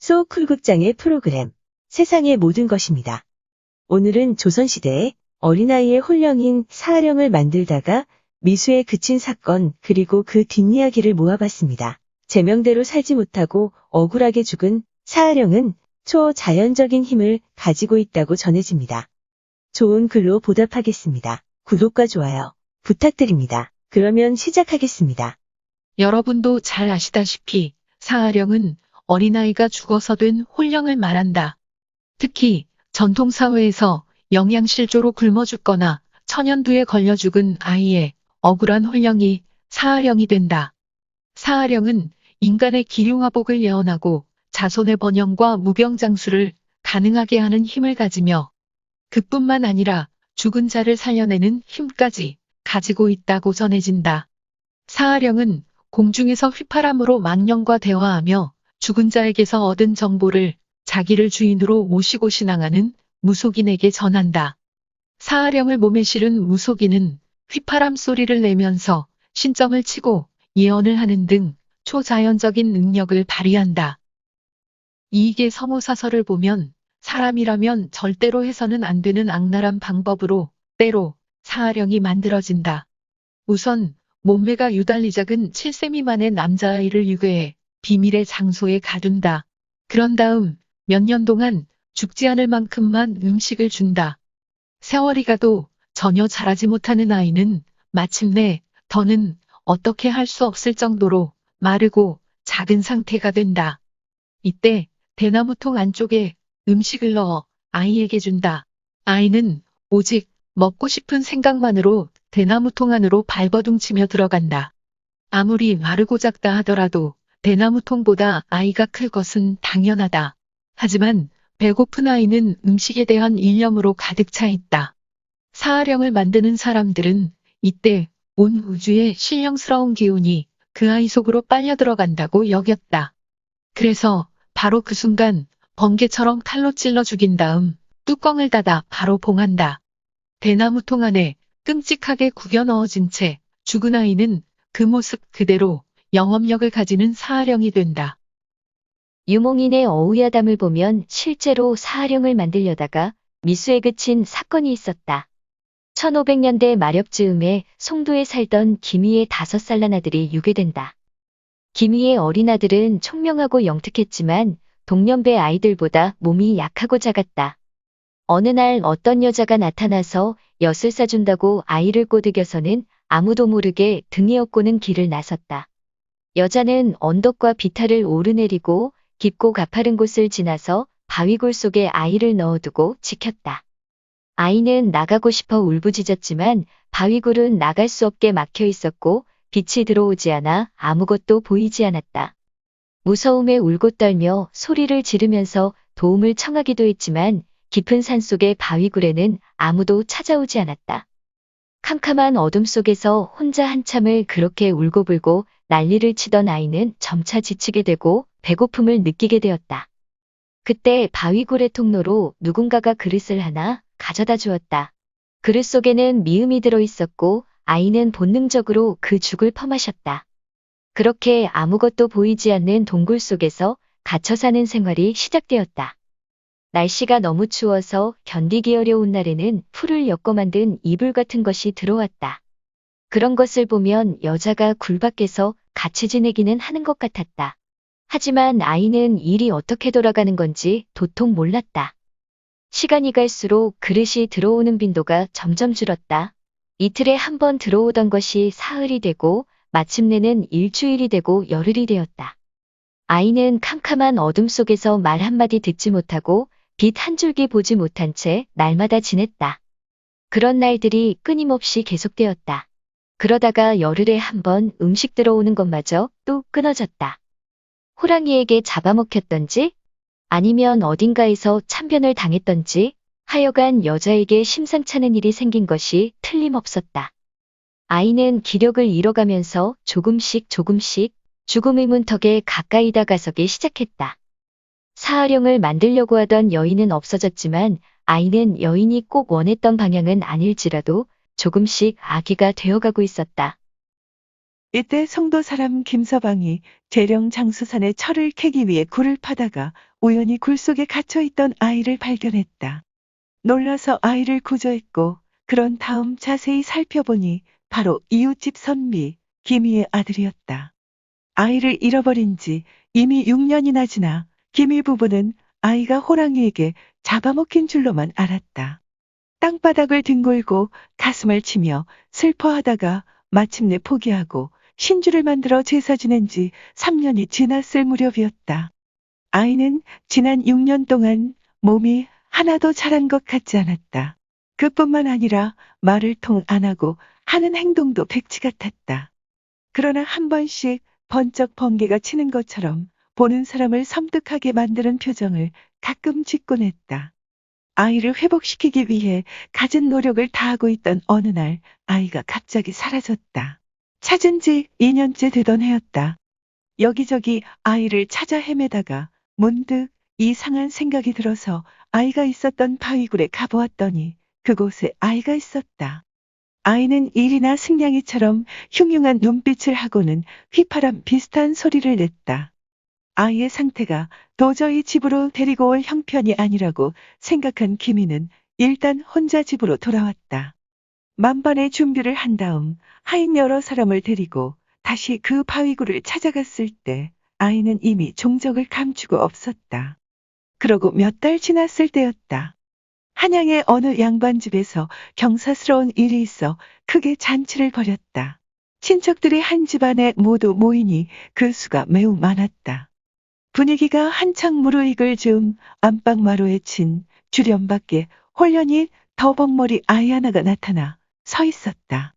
소쿨극장의 프로그램 세상의 모든 것입니다. 오늘은 조선시대에 어린아이의 혼령인 사아령을 만들다가 미수에 그친 사건 그리고 그 뒷이야기를 모아봤습니다. 제명대로 살지 못하고 억울하게 죽은 사아령은 초자연적인 힘을 가지고 있다고 전해집니다. 좋은 글로 보답하겠습니다. 구독과 좋아요 부탁드립니다. 그러면 시작하겠습니다. 여러분도 잘 아시다시피 사아령은 어린아이가 죽어서 된 혼령을 말한다. 특히 전통사회에서 영양실조로 굶어 죽거나 천연두에 걸려 죽은 아이의 억울한 혼령이 사아령이 된다. 사아령은 인간의 기륭화복을 예언하고 자손의 번영과 무병장수를 가능하게 하는 힘을 가지며 그뿐만 아니라 죽은 자를 살려내는 힘까지 가지고 있다고 전해진다. 사아령은 공중에서 휘파람으로 망령과 대화하며 죽은 자에게서 얻은 정보를 자기를 주인으로 모시고 신앙하는 무속인에게 전한다. 사아령을 몸에 실은 무속인은 휘파람 소리를 내면서 신점을 치고 예언을 하는 등 초자연적인 능력을 발휘한다. 이익의 서모사설을 보면 사람이라면 절대로 해서는 안 되는 악랄한 방법으로 때로 사아령이 만들어진다. 우선 몸매가 유달리 작은 7세 미만의 남자아이를 유괴해 비밀의 장소에 가둔다. 그런 다음 몇 년 동안 죽지 않을 만큼만 음식을 준다. 세월이 가도 전혀 자라지 못하는 아이는 마침내 더는 어떻게 할 수 없을 정도로 마르고 작은 상태가 된다. 이때 대나무통 안쪽에 음식을 넣어 아이에게 준다. 아이는 오직 먹고 싶은 생각만으로 대나무통 안으로 발버둥치며 들어간다. 아무리 마르고 작다 하더라도 대나무통보다 아이가 클 것은 당연하다. 하지만 배고픈 아이는 음식에 대한 일념으로 가득 차 있다. 사아령을 만드는 사람들은 이때 온 우주의 신령스러운 기운이 그 아이 속으로 빨려 들어간다고 여겼다. 그래서 바로 그 순간 번개처럼 칼로 찔러 죽인 다음 뚜껑을 닫아 바로 봉한다. 대나무통 안에 끔찍하게 구겨 넣어진 채 죽은 아이는 그 모습 그대로 영업력을 가지는 사아령이 된다. 유몽인의 어우야담을 보면 실제로 사아령을 만들려다가 미수에 그친 사건이 있었다. 1500년대 마렵 즈음에 송도에 살던 김희의 5살 아들이 유괴된다. 김희의 어린아들은 총명하고 영특했지만 동년배 아이들보다 몸이 약하고 작았다. 어느 날 어떤 여자가 나타나서 엿을 싸준다고 아이를 꼬드겨서는 아무도 모르게 등에 업고는 길을 나섰다. 여자는 언덕과 비탈을 오르내리고 깊고 가파른 곳을 지나서 바위굴 속에 아이를 넣어두고 지켰다. 아이는 나가고 싶어 울부짖었지만 바위굴은 나갈 수 없게 막혀 있었고 빛이 들어오지 않아 아무것도 보이지 않았다. 무서움에 울고 떨며 소리를 지르면서 도움을 청하기도 했지만 깊은 산속의 바위굴에는 아무도 찾아오지 않았다. 캄캄한 어둠 속에서 혼자 한참을 그렇게 울고불고 난리를 치던 아이는 점차 지치게 되고 배고픔을 느끼게 되었다. 그때 바위굴의 통로로 누군가가 그릇을 하나 가져다 주었다. 그릇 속에는 미음이 들어 있었고 아이는 본능적으로 그 죽을 퍼마셨다. 그렇게 아무것도 보이지 않는 동굴 속에서 갇혀 사는 생활이 시작되었다. 날씨가 너무 추워서 견디기 어려운 날에는 풀을 엮어 만든 이불 같은 것이 들어왔다. 그런 것을 보면 여자가 굴 밖에서 같이 지내기는 하는 것 같았다. 하지만 아이는 일이 어떻게 돌아가는 건지 도통 몰랐다. 시간이 갈수록 그릇이 들어오는 빈도가 점점 줄었다. 이틀에 한 번 들어오던 것이 사흘이 되고 마침내는 일주일이 되고 열흘이 되었다. 아이는 캄캄한 어둠 속에서 말 한마디 듣지 못하고 빛 한 줄기 보지 못한 채 날마다 지냈다. 그런 날들이 끊임없이 계속되었다. 그러다가 열흘에 한 번 음식 들어오는 것마저 또 끊어졌다. 호랑이에게 잡아먹혔던지 아니면 어딘가에서 참변을 당했던지 하여간 여자에게 심상찮은 일이 생긴 것이 틀림없었다. 아이는 기력을 잃어가면서 조금씩 죽음의 문턱에 가까이 다가서기 시작했다. 사아령을 만들려고 하던 여인은 없어졌지만 아이는 여인이 꼭 원했던 방향은 아닐지라도 조금씩 아기가 되어가고 있었다. 이때 송도 사람 김서방이 재령 장수산에 철을 캐기 위해 굴을 파다가 우연히 굴 속에 갇혀있던 아이를 발견했다. 놀라서 아이를 구조했고 그런 다음 자세히 살펴보니 바로 이웃집 선비, 김희의 아들이었다. 아이를 잃어버린 지 이미 6년이나 지나 김희 부부는 아이가 호랑이에게 잡아먹힌 줄로만 알았다. 땅바닥을 뒹굴고 가슴을 치며 슬퍼하다가 마침내 포기하고 신주를 만들어 제사 지낸 지 3년이 지났을 무렵이었다. 아이는 지난 6년 동안 몸이 하나도 자란 것 같지 않았다. 그뿐만 아니라 말을 통 안 하고 하는 행동도 백치 같았다. 그러나 한 번씩 번쩍 번개가 치는 것처럼 보는 사람을 섬뜩하게 만드는 표정을 가끔 짓곤 했다. 아이를 회복시키기 위해 갖은 노력을 다하고 있던 어느 날 아이가 갑자기 사라졌다. 찾은 지 2년째 되던 해였다. 여기저기 아이를 찾아 헤매다가 문득 이상한 생각이 들어서 아이가 있었던 바위굴에 가보았더니 그곳에 아이가 있었다. 아이는 일이나 승냥이처럼 흉흉한 눈빛을 하고는 휘파람 비슷한 소리를 냈다. 아이의 상태가 도저히 집으로 데리고 올 형편이 아니라고 생각한 김이는 일단 혼자 집으로 돌아왔다. 만반의 준비를 한 다음 하인 여러 사람을 데리고 다시 그 바위굴을 찾아갔을 때 아이는 이미 종적을 감추고 없었다. 그러고 몇 달 지났을 때였다. 한양의 어느 양반집에서 경사스러운 일이 있어 크게 잔치를 벌였다. 친척들이 한 집안에 모두 모이니 그 수가 매우 많았다. 분위기가 한창 무르익을 즈음 안방마루에 친 주련 밖에 홀연히 더벅머리 아이 하나가 나타나 서 있었다.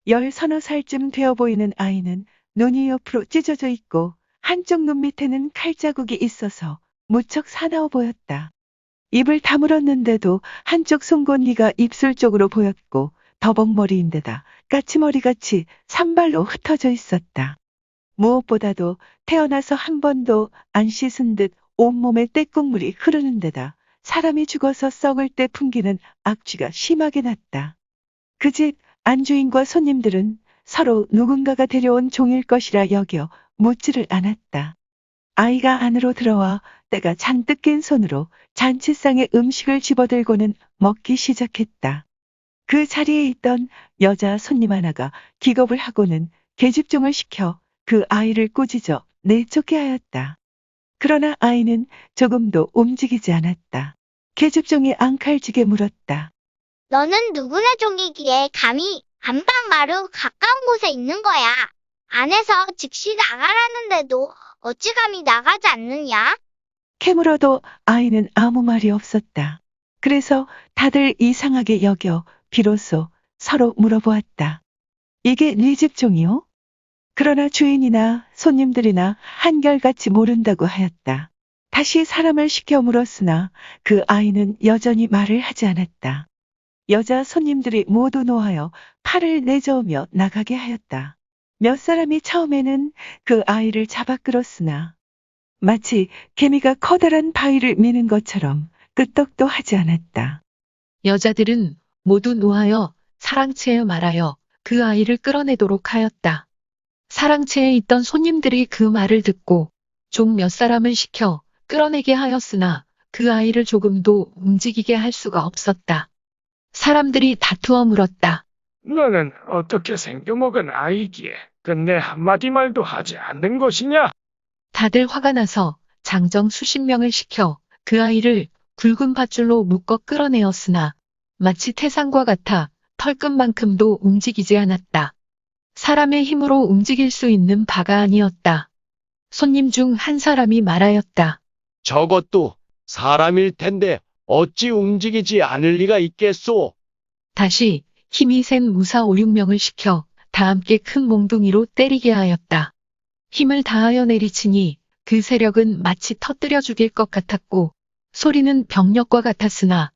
10서너 살쯤 되어 보이는 아이는 눈이 옆으로 찢어져 있고 한쪽 눈 밑에는 칼자국이 있어서 무척 사나워 보였다. 입을 다물었는데도 한쪽 송곳니가 입술 쪽으로 보였고 더벅머리인데다 까치머리같이 산발로 흩어져 있었다. 무엇보다도 태어나서 한 번도 안 씻은 듯 온몸에 떼국물이 흐르는 데다 사람이 죽어서 썩을 때 풍기는 악취가 심하게 났다. 그 집 안주인과 손님들은 서로 누군가가 데려온 종일 것이라 여겨 묻지를 않았다. 아이가 안으로 들어와 때가 잔뜩 낀 손으로 잔치상에 음식을 집어들고는 먹기 시작했다. 그 자리에 있던 여자 손님 하나가 기겁을 하고는 계집종을 시켜 그 아이를 꾸짖어 내쫓게 하였다. 그러나 아이는 조금도 움직이지 않았다. 계집종이 앙칼지게 물었다. 너는 누구네 종이기에 감히 안방마루 가까운 곳에 있는 거야. 안에서 즉시 나가라는데도 어찌 감히 나가지 않느냐? 캐물어도 아이는 아무 말이 없었다. 그래서 다들 이상하게 여겨 비로소 서로 물어보았다. 이게 네 집종이요? 그러나 주인이나 손님들이나 한결같이 모른다고 하였다. 다시 사람을 시켜 물었으나 그 아이는 여전히 말을 하지 않았다. 여자 손님들이 모두 노하여 팔을 내저으며 나가게 하였다. 몇 사람이 처음에는 그 아이를 잡아 끌었으나 마치 개미가 커다란 바위를 미는 것처럼 끄떡도 하지 않았다. 여자들은 모두 노하여 사랑채에 말하여 그 아이를 끌어내도록 하였다. 사랑채에 있던 손님들이 그 말을 듣고 종 몇 사람을 시켜 끌어내게 하였으나 그 아이를 조금도 움직이게 할 수가 없었다. 사람들이 다투어 물었다. 너는 어떻게 생겨먹은 아이기에 근내 한마디 말도 하지 않는 것이냐? 다들 화가 나서 장정 수십 명을 시켜 그 아이를 굵은 밧줄로 묶어 끌어내었으나 마치 태산과 같아 털끝만큼도 움직이지 않았다. 사람의 힘으로 움직일 수 있는 바가 아니었다. 손님 중 한 사람이 말하였다. 저것도 사람일 텐데 어찌 움직이지 않을 리가 있겠소? 다시 힘이 센 무사 5, 6명을 시켜 다 함께 큰 몽둥이로 때리게 하였다. 힘을 다하여 내리치니 그 세력은 마치 터뜨려 죽일 것 같았고 소리는 병력과 같았으나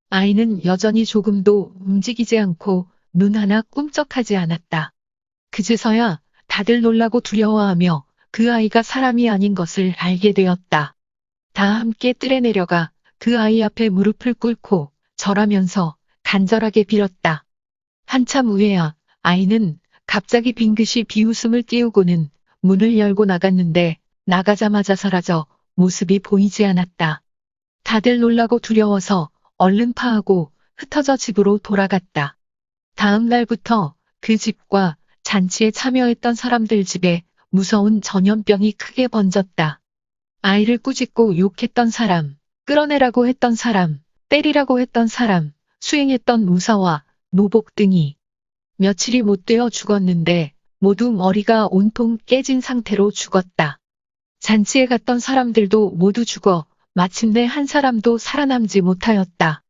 아이는 여전히 조금도 움직이지 않고 눈 하나 꿈쩍하지 않았다. 그제서야 다들 놀라고 두려워하며 그 아이가 사람이 아닌 것을 알게 되었다. 다 함께 뜰에 내려가 그 아이 앞에 무릎을 꿇고 절하면서 간절하게 빌었다. 한참 후에야 아이는 갑자기 빙긋이 비웃음을 띄우고는 문을 열고 나갔는데 나가자마자 사라져 모습이 보이지 않았다. 다들 놀라고 두려워서 얼른 파하고 흩어져 집으로 돌아갔다. 다음 날부터 그 집과 잔치에 참여했던 사람들 집에 무서운 전염병이 크게 번졌다. 아이를 꾸짖고 욕했던 사람, 끌어내라고 했던 사람, 때리라고 했던 사람, 수행했던 무사와 노복 등이 며칠이 못 되어 죽었는데 모두 머리가 온통 깨진 상태로 죽었다. 잔치에 갔던 사람들도 모두 죽어 마침내 한 사람도 살아남지 못하였다.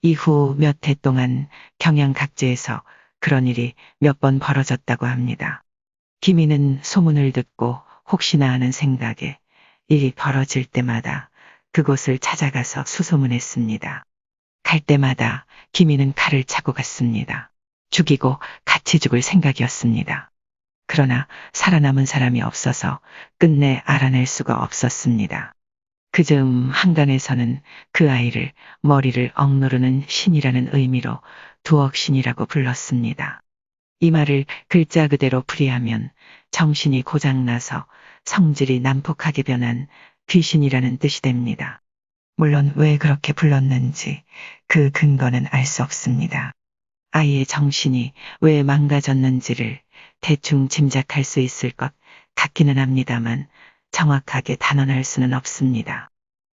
이후 몇 해 동안 경양 각지에서 그런 일이 몇 번 벌어졌다고 합니다. 기민은 소문을 듣고 혹시나 하는 생각에 일이 벌어질 때마다 그곳을 찾아가서 수소문했습니다. 갈 때마다 기민은 칼을 차고 갔습니다. 죽이고 같이 죽을 생각이었습니다. 그러나 살아남은 사람이 없어서 끝내 알아낼 수가 없었습니다. 그즈음 한간에서는 그 아이를 머리를 억누르는 신이라는 의미로 두억신이라고 불렀습니다. 이 말을 글자 그대로 풀이하면 정신이 고장나서 성질이 난폭하게 변한 귀신이라는 뜻이 됩니다. 물론 왜 그렇게 불렀는지 그 근거는 알 수 없습니다. 아이의 정신이 왜 망가졌는지를 대충 짐작할 수 있을 것 같기는 합니다만 정확하게 단언할 수는 없습니다.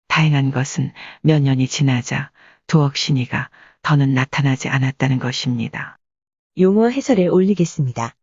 다행한 것은 몇 년이 지나자 두억신이가 더는 나타나지 않았다는 것입니다. 용어 해설에 올리겠습니다.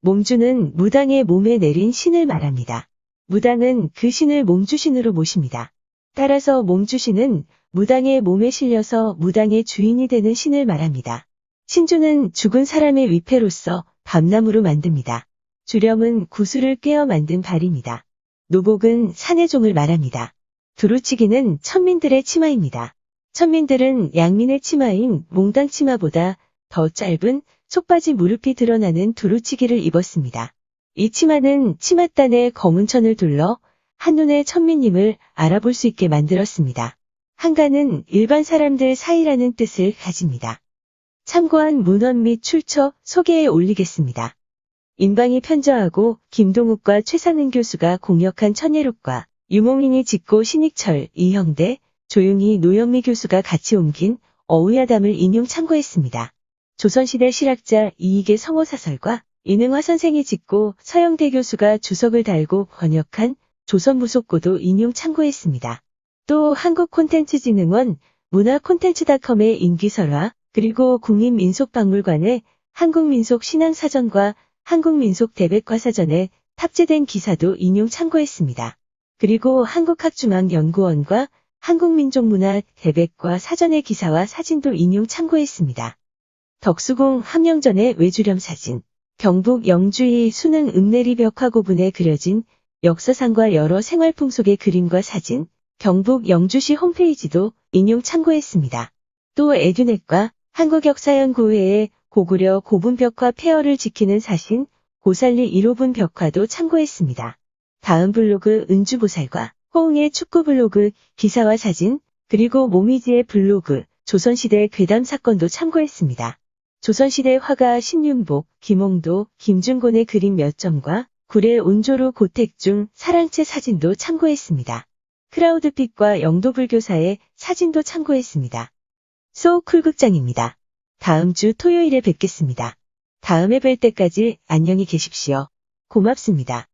몽주는 무당의 몸에 내린 신을 말합니다. 무당은 그 신을 몽주신으로 모십니다. 따라서 몽주신은 무당의 몸에 실려서 무당의 주인이 되는 신을 말합니다. 신주는 죽은 사람의 위패로서 밤나무로 만듭니다. 주렴은 구슬을 꿰어 만든 발입니다. 노복은 산의 종을 말합니다. 두루치기는 천민들의 치마입니다. 천민들은 양민의 치마인 몽당 치마보다 더 짧은 속바지 무릎이 드러나는 두루치기를 입었습니다. 이 치마는 치맛단에 검은 천을 둘러 한눈에 천민님을 알아볼 수 있게 만들었습니다. 한가는 일반 사람들 사이라는 뜻을 가집니다. 참고한 문헌 및 출처 소개에 올리겠습니다. 인방이 편저하고 김동욱과 최상은 교수가 공역한 천예록과 유몽인이 짓고 신익철, 이형대, 조용히 노영미 교수가 같이 옮긴 어우야담을 인용 참고했습니다. 조선시대 실학자 이익의 성어사설과 이능화 선생이 짓고 서영대 교수가 주석을 달고 번역한 조선무속고도 인용 참고했습니다. 또 한국콘텐츠진흥원 문화콘텐츠닷컴의 인기설화 그리고 국립민속박물관의 한국민속신앙사전과 한국민속대백과사전에 탑재된 기사도 인용 참고했습니다. 그리고 한국학중앙연구원과 한국민족문화 대백과 사전의 기사와 사진도 인용 참고했습니다. 덕수궁 함영전의 외주렴 사진, 경북 영주의 수능 읍내리 벽화고분에 그려진 역사상과 여러 생활풍속의 그림과 사진, 경북 영주시 홈페이지도 인용 참고했습니다. 또 에듀넷과 한국역사연구회의 고구려 고분벽화 폐허를 지키는 사신, 고살리 1호분 벽화도 참고했습니다. 다음 블로그 은주보살과 호응의 축구 블로그 기사와 사진, 그리고 모미지의 블로그 조선시대 괴담 사건도 참고했습니다. 조선시대 화가 신윤복, 김홍도, 김준곤의 그림 몇 점과 구례 온조루 고택중 사랑채 사진도 참고했습니다. 크라우드픽과 영도불교사의 사진도 참고했습니다. 소쿨극장입니다. 다음 주 토요일에 뵙겠습니다. 다음에 뵐 때까지 안녕히 계십시오. 고맙습니다.